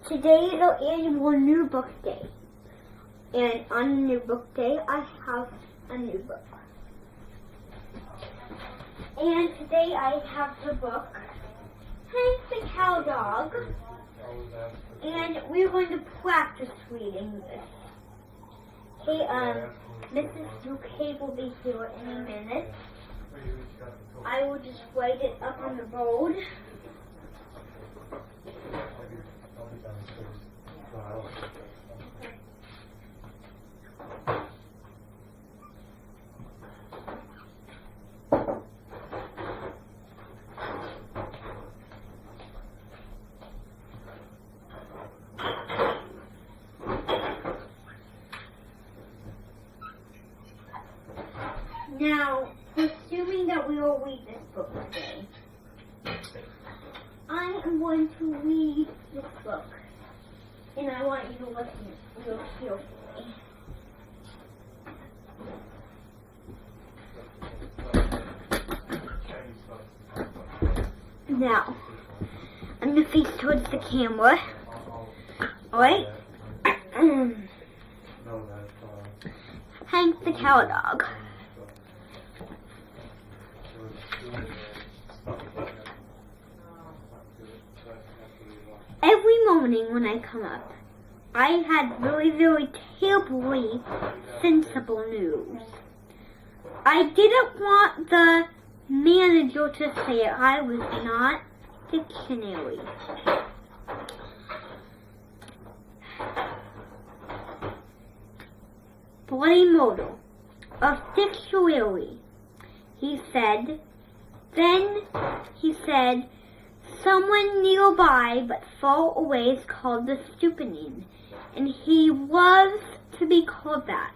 Today is our annual New Book Day, and on New Book Day I have a new book. And today I have the book Hank the Cow Dog, and we're going to practice reading this. Hey, Mrs. Bouquet will be here in a minute. I will just write it up on the board. Now, assuming that we will read this book today, I am going to read this book, and I want you to listen real carefully. Now, I'm going to face towards the camera. Alright? Hank the Cow Dog. Every morning when I come up, I had very, very terribly sensible news. I didn't want the manager to say I was not dictionary. Bloody murder of dictionary, he said. Then he said, someone nearby but far away is called the stupiding, and he was to be called that.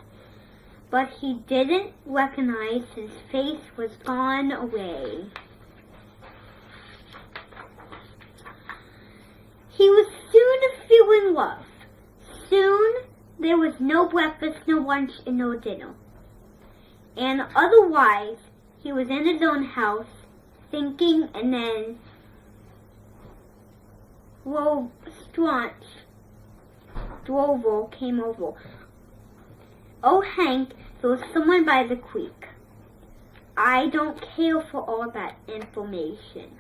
But he didn't recognize his face was gone away. He was soon feeling rough. Soon there was no breakfast, no lunch, and no dinner. And otherwise, he was in his own house, thinking, and then Drover came over. Oh, Hank, there was someone by the creek. I don't care for all that information.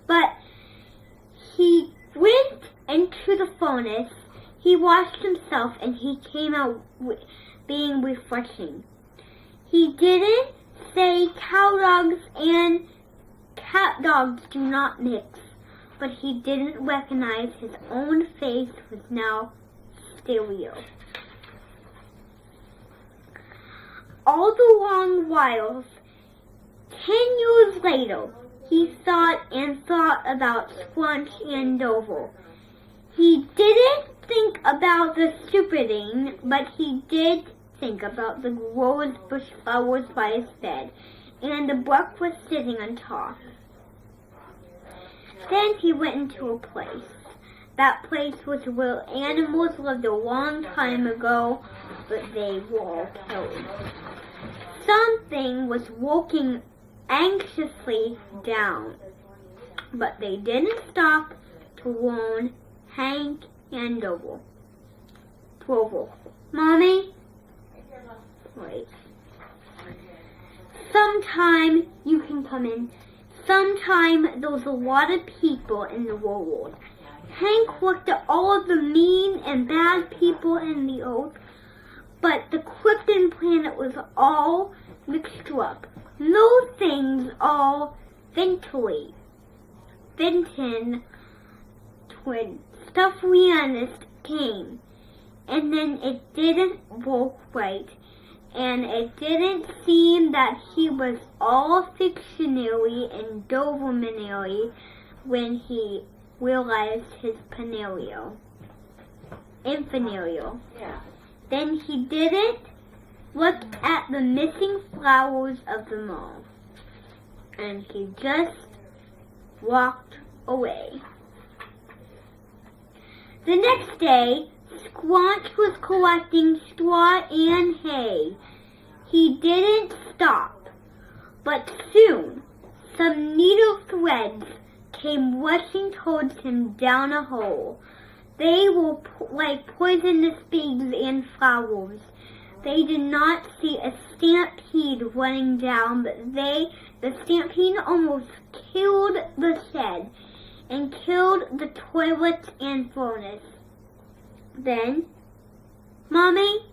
But he went into the furnace, he washed himself, and he came out being refreshing. He didn't say cow dogs and cat dogs do not mix, but he didn't recognize his own face was now stereo. All the long whiles, 10 years later, he thought and thought about Squanch and Dover. He didn't think about the stupiding, but he did think about the rose bush flowers by his bed, and the breakfast sitting on top. Then he went into a place. That place was where animals lived a long time ago, but they were all killed. Something was walking anxiously down, but they didn't stop to warn Hank and Drover. Mommy? Wait. Sometime you can come in. Sometime there's a lot of people in the world. Hank looked at all of the mean and bad people in the earth, but the Krypton planet was all mixed up. No things all ventilate. Vinton twin stuff Leonist came, and then it didn't work right, and it didn't seem that he was all fictionary and Dobermanary when he realized his infernal. Yeah. Then he didn't look at the missing flowers of the mall, and he just walked away. The next day, Squanch was collecting straw and hay. He didn't stop, but soon some needle threads came rushing towards him down a hole. They were like poisonous bugs and flowers. They did not see a stampede running down, but the stampede almost killed the shed and killed the toilets and furnace. Then, Mommy?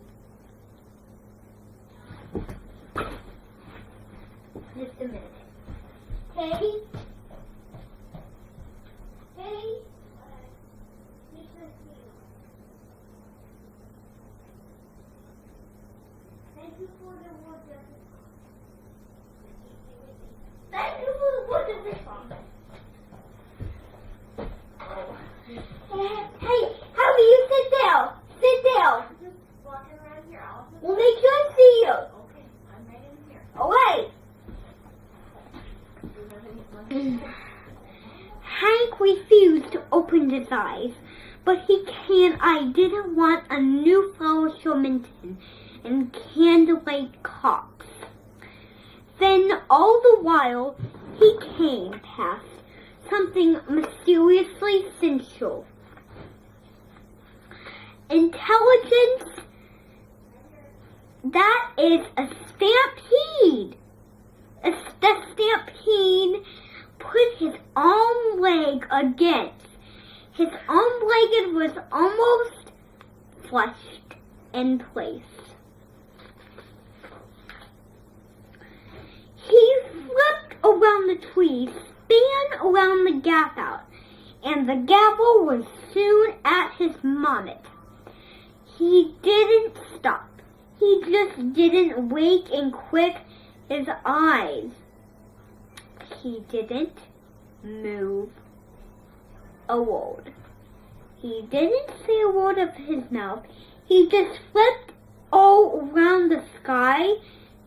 Just a minute. Hey? Hey? Thank you for the word of the song. Thank you for the word of the song. Hey, how do you sit down? Sit down. I'm just walking around here. We'll make sure I see you. Okay, I'm right in here. All right. Hank refused to open his eyes, but I didn't want a new flower Shermanton and candlelight cocks. Then all the while he came past something mysteriously sensual. Intelligence, that is a stampede. The stampede put his arm leg against. His arm leg was almost flushed in place. He flipped around the tree, span around the gap out, and the gavel was soon at his mommet. He didn't stop. He just didn't wake and quick his eyes. He didn't move a word. He didn't say a word of his mouth. He just flipped all around the sky.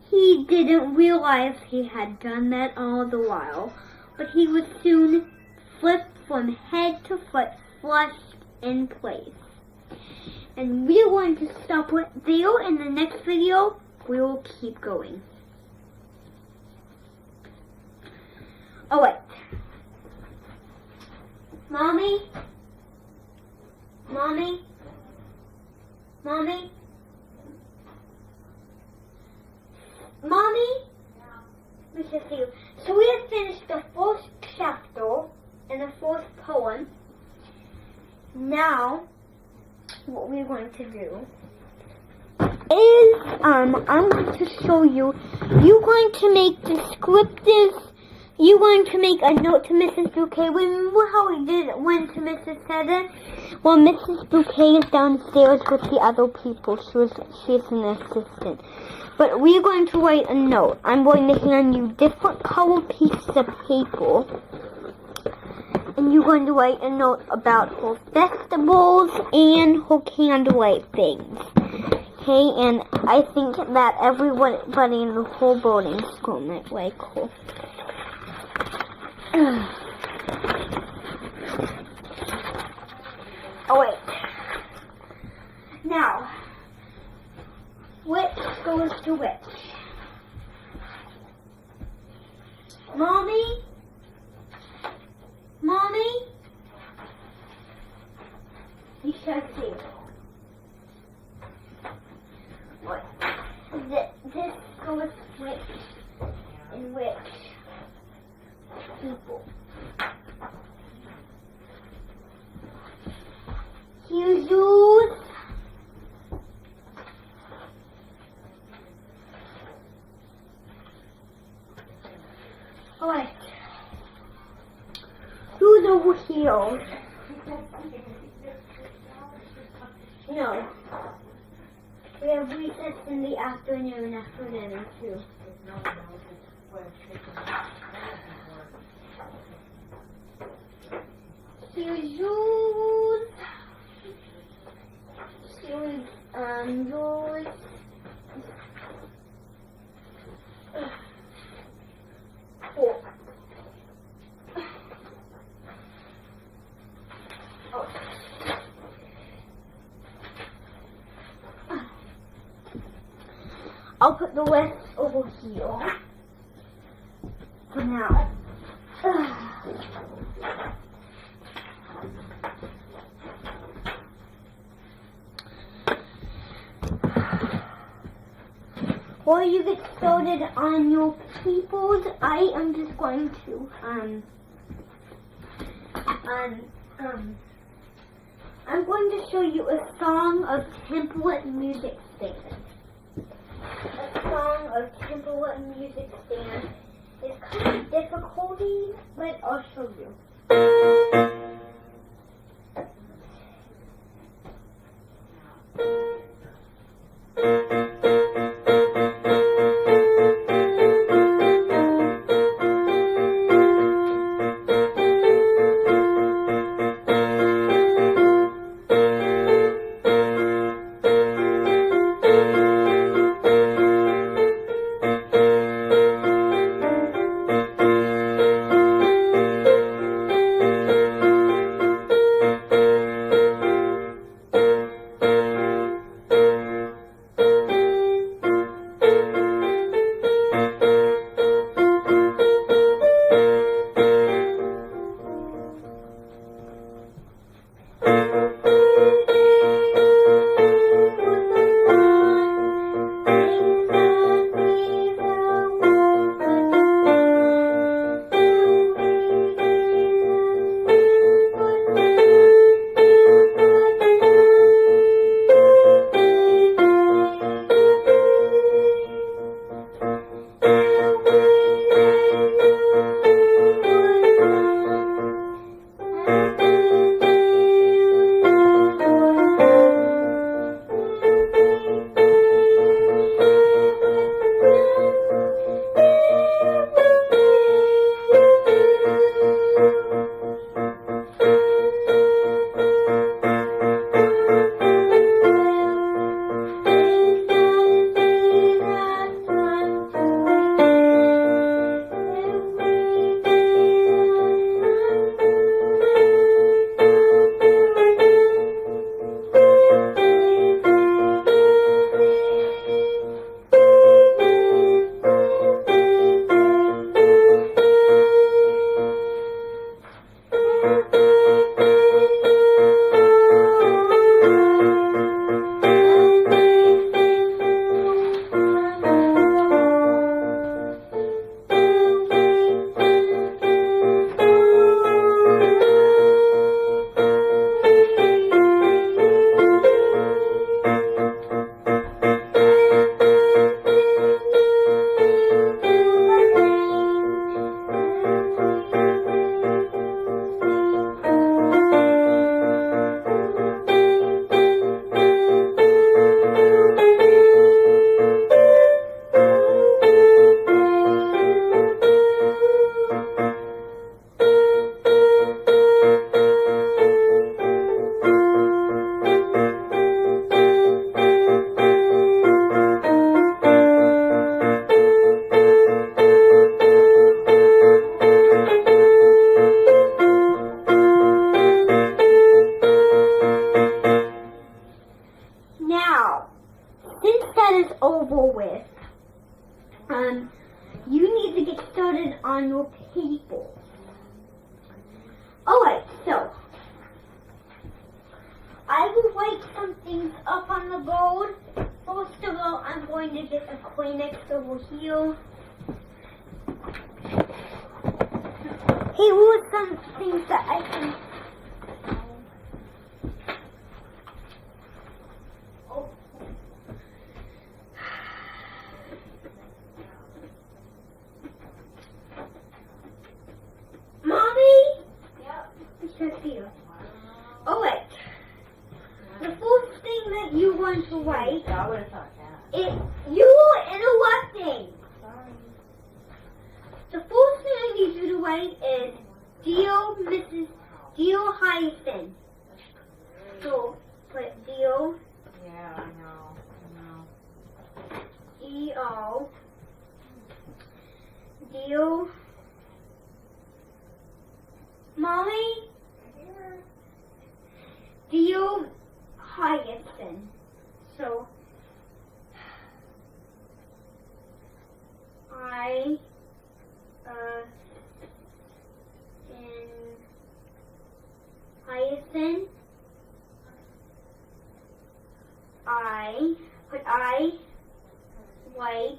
He didn't realize he had done that all the while, but he was soon flipped from head to foot, flushed in place. And we're going to stop right there. In the next video, we will keep going. Oh wait. Mommy? Mommy? Mommy? Mommy? We should see you. So we have finished the first chapter and the first poem. Now, what we're going to do is, I'm going to show you, you're going to make descriptive, you're going to make a note to Mrs. Bouquet. Remember how we did one to Mrs. Seddon? Well, Mrs. Bouquet is downstairs with the other people. She's an assistant. But we're going to write a note. I'm going to hand you different colored pieces of paper. And you're going to write a note about her festivals and her candlelight things. Okay, and I think that everybody in the whole boarding school might like her. Oh wait. Now, which goes to which? Mommy? Mommy? You should see. people. Here's yours. Alright. Who's over here? No. We have recess in the afternoon after dinner too. Here's yours. Here's yours. Four. I'll put the rest over here for now. While you get started on your papers, I am just going to I'm going to show you a song of template music stand. A song of template music stand. It's kind of difficulty, but I'll show you. you need to get started on your paper. Alright, so I will write some things up on the board. First of all, I'm going to get a Kleenex over here. Hey, what are some things that I can... Oh. Mommy? Yep. It's here. Oh, wait. The first thing that you want to write I would have thought that. is... You interrupting! Sorry. The first thing I need you to write is Dear Hyacinth. So put Dear Yeah, I know. E-O Dear Mommy Here. Dear Hyacinth. So in Hyacinth, I like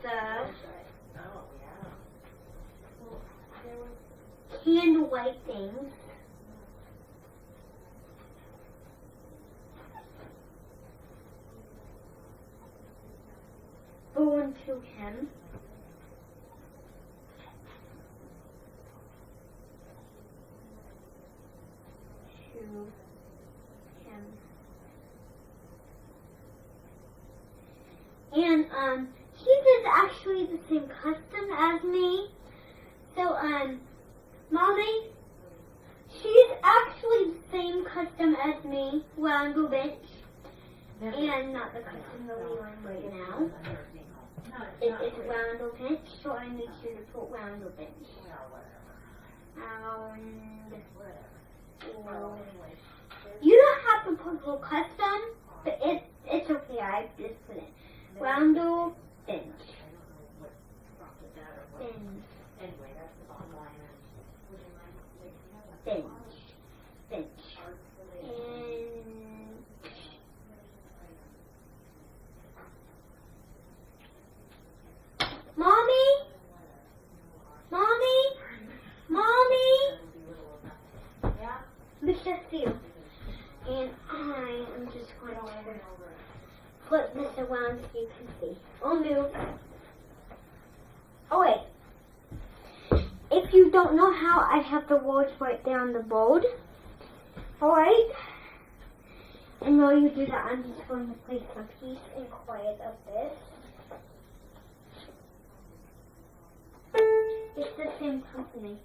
the Oh, yeah. candlelight things born to him. And his is actually the same custom as me. So Molly, she's actually the same custom as me, round bench, and not the custom that we on right now. It is round bench, so I need you to put round bench. You don't have to put full custom, but it's okay. I just put it. Roundel bench. Anyway, that's the bottom line. Bench. And Mommy, Yeah? Mr. Steele. And I am just going to flip this around so you can see. Oh, move. Oh, wait. If you don't know how, I have the words right there on the board. Alright? And while you do that, I'm just going to play some peace and quiet of this. It's the same company.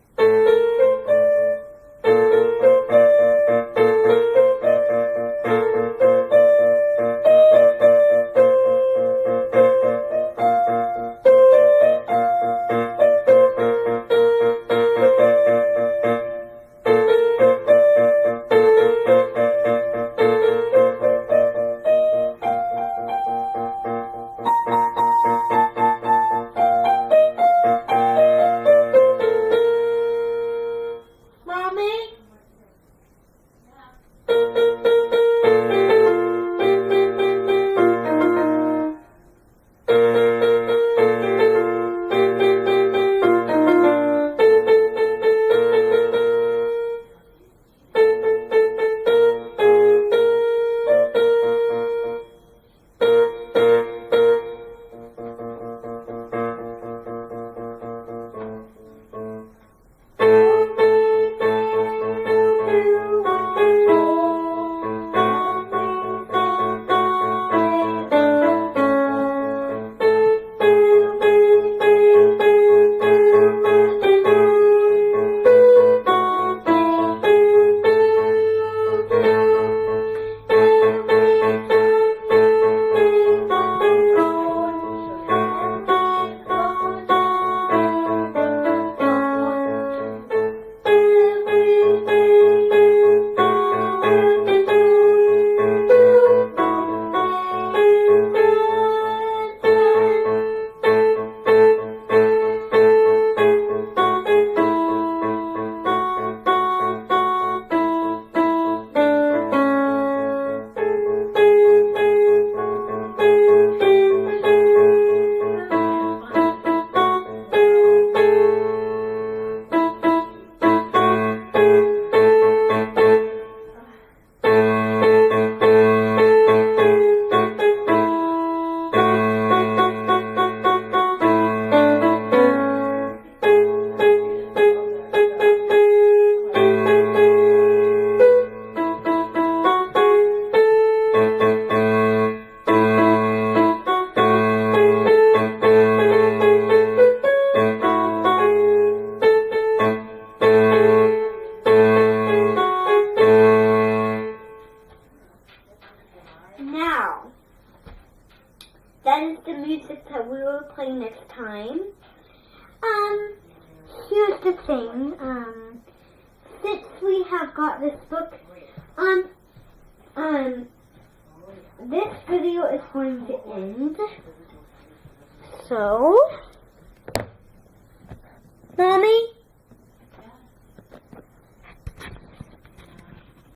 the thing. Since we have got this book, this video is going to end. So, Mommy?